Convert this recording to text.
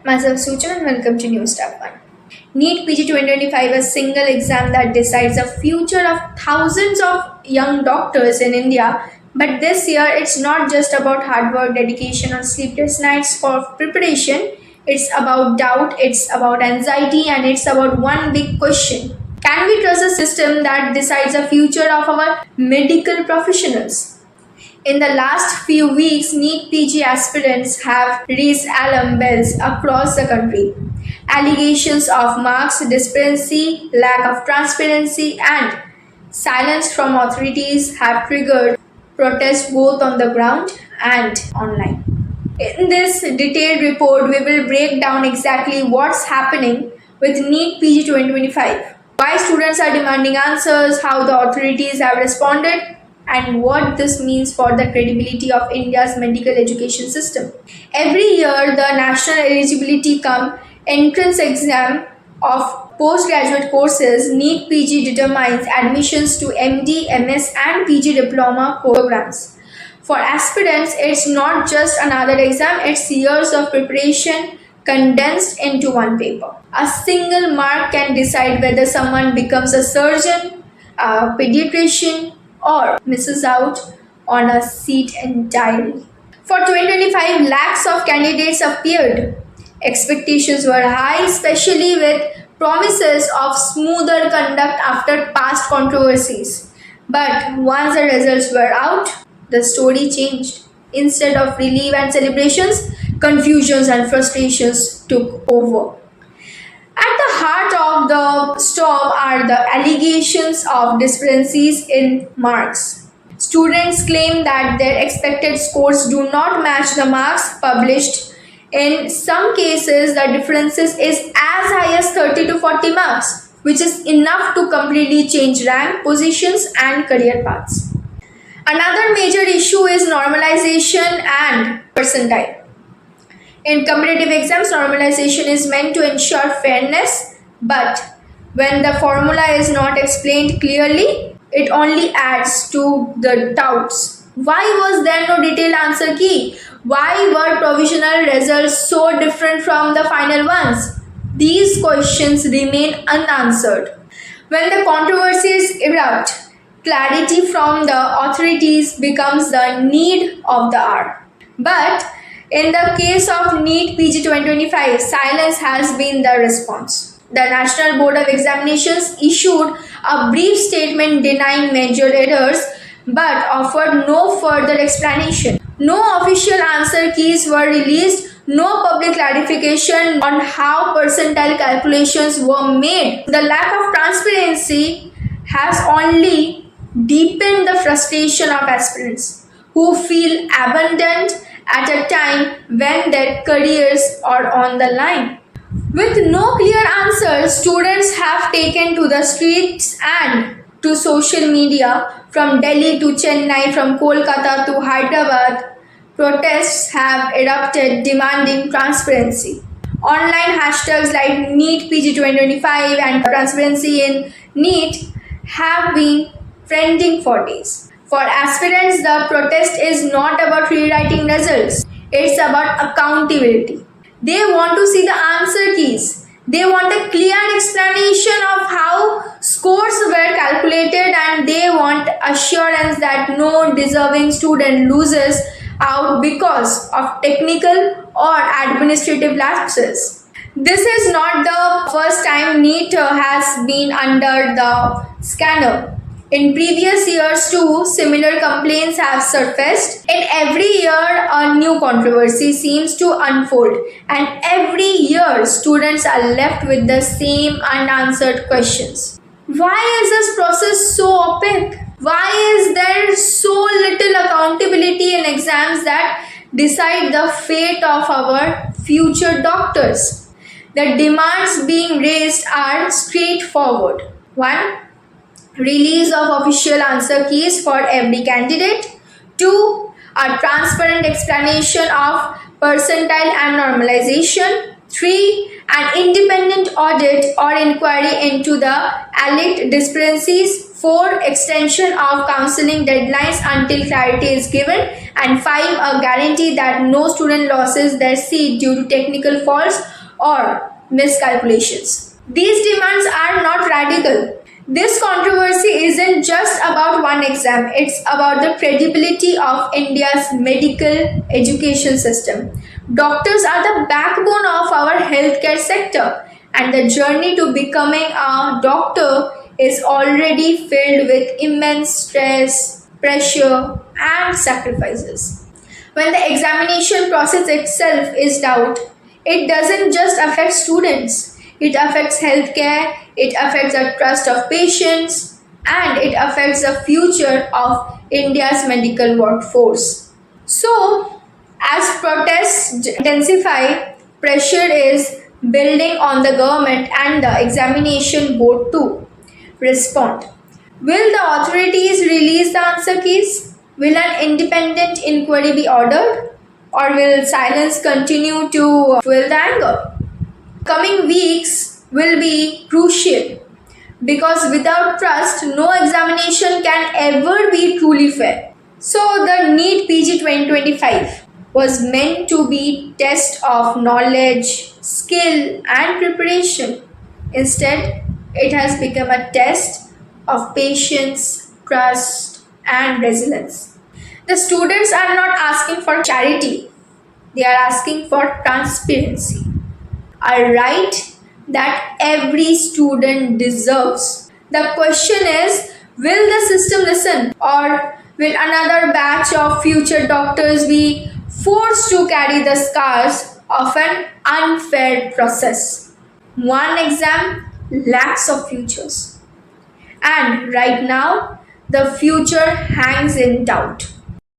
Myself Suchan and welcome to News Tab 1. NEET PG 2025 is a single exam that decides the future of thousands of young doctors in India. But this year, it's not just about hard work, dedication, or sleepless nights for preparation. It's about doubt, it's about anxiety, and it's about one big question. Can we trust a system that decides the future of our medical professionals? In the last few weeks, NEET PG aspirants have raised alarm bells across the country. Allegations of marks discrepancy, lack of transparency, and silence from authorities have triggered protests both on the ground and online. In this detailed report, we will break down exactly what's happening with NEET PG 2025, why students are demanding answers, how the authorities have responded, and what this means for the credibility of India's medical education system. Every year, the National Eligibility Cum Entrance Exam of postgraduate courses NEET PG determines admissions to MD, MS, and PG diploma programs. For aspirants, it's not just another exam, it's years of preparation condensed into one paper. A single mark can decide whether someone becomes a surgeon, a pediatrician, or misses out on a seat entirely. For 2025, lakhs of candidates appeared. Expectations were high, especially with promises of smoother conduct after past controversies. But once the results were out, the story changed. Instead of relief and celebrations, confusions and frustrations took over. At the heart of the storm are the allegations of discrepancies in marks. Students claim that their expected scores do not match the marks published. In some cases, the differences is as high as 30 to 40 marks, which is enough to completely change rank, positions, and career paths. Another major issue is normalization and percentile. In competitive exams, normalization is meant to ensure fairness, but when the formula is not explained clearly, it only adds to the doubts. Why was there no detailed answer key? Why were provisional results so different from the final ones? These questions remain unanswered. When the controversies erupt, clarity from the authorities becomes the need of the hour. But in the case of NEET PG 2025, silence has been the response. The National Board of Examinations issued a brief statement denying major errors but offered no further explanation. No official answer keys were released, no public clarification on how percentile calculations were made. The lack of transparency has only deepened the frustration of aspirants who feel abandoned at a time when their careers are on the line. With no clear answers, students have taken to the streets and to social media from Delhi to Chennai, from Kolkata to Hyderabad. Protests have erupted demanding transparency. Online hashtags like NEET PG 2025 and transparency in NEET have been trending for days. For aspirants, the protest is not about rewriting results, it's about accountability. They want to see the answer keys. They want a clear explanation of how scores were calculated, and they want assurance that no deserving student loses out because of technical or administrative lapses. This is not the first time NEET has been under the scanner. In previous years too, similar complaints have surfaced. In every year, a new controversy seems to unfold, and every year, students are left with the same unanswered questions. Why is this process so opaque? Why is there so little accountability in exams that decide the fate of our future doctors? The demands being raised are straightforward. 1. Release of official answer keys for every candidate. 2. A transparent explanation of percentile and normalization. 3. An independent audit or inquiry into the alleged discrepancies. 4. Extension of counseling deadlines until clarity is given. And 5. A guarantee that no student loses their seat due to technical faults or miscalculations. These demands are not radical. This controversy isn't just about one exam, it's about the credibility of India's medical education system. Doctors are the backbone of our healthcare sector, and the journey to becoming a doctor is already filled with immense stress, pressure, and sacrifices. When the examination process itself is doubt, it doesn't just affect students, it affects healthcare, it affects the trust of patients, and it affects the future of India's medical workforce. So, as protests intensify, pressure is building on the government and the examination board to respond. Will the authorities release the answer keys? Will an independent inquiry be ordered? Or will silence continue to fuel the anger? Coming weeks will be crucial because without trust, no examination can ever be truly fair. So, the NEET PG 2025 was meant to be test of knowledge, skill, and preparation. Instead, it has become a test of patience, trust, and resilience. The students are not asking for charity, they are asking for transparency, a right that every student deserves. The question is, will the system listen, or will another batch of future doctors be forced to carry the scars of an unfair process? One exam, lakhs of futures. And right now, the future hangs in doubt.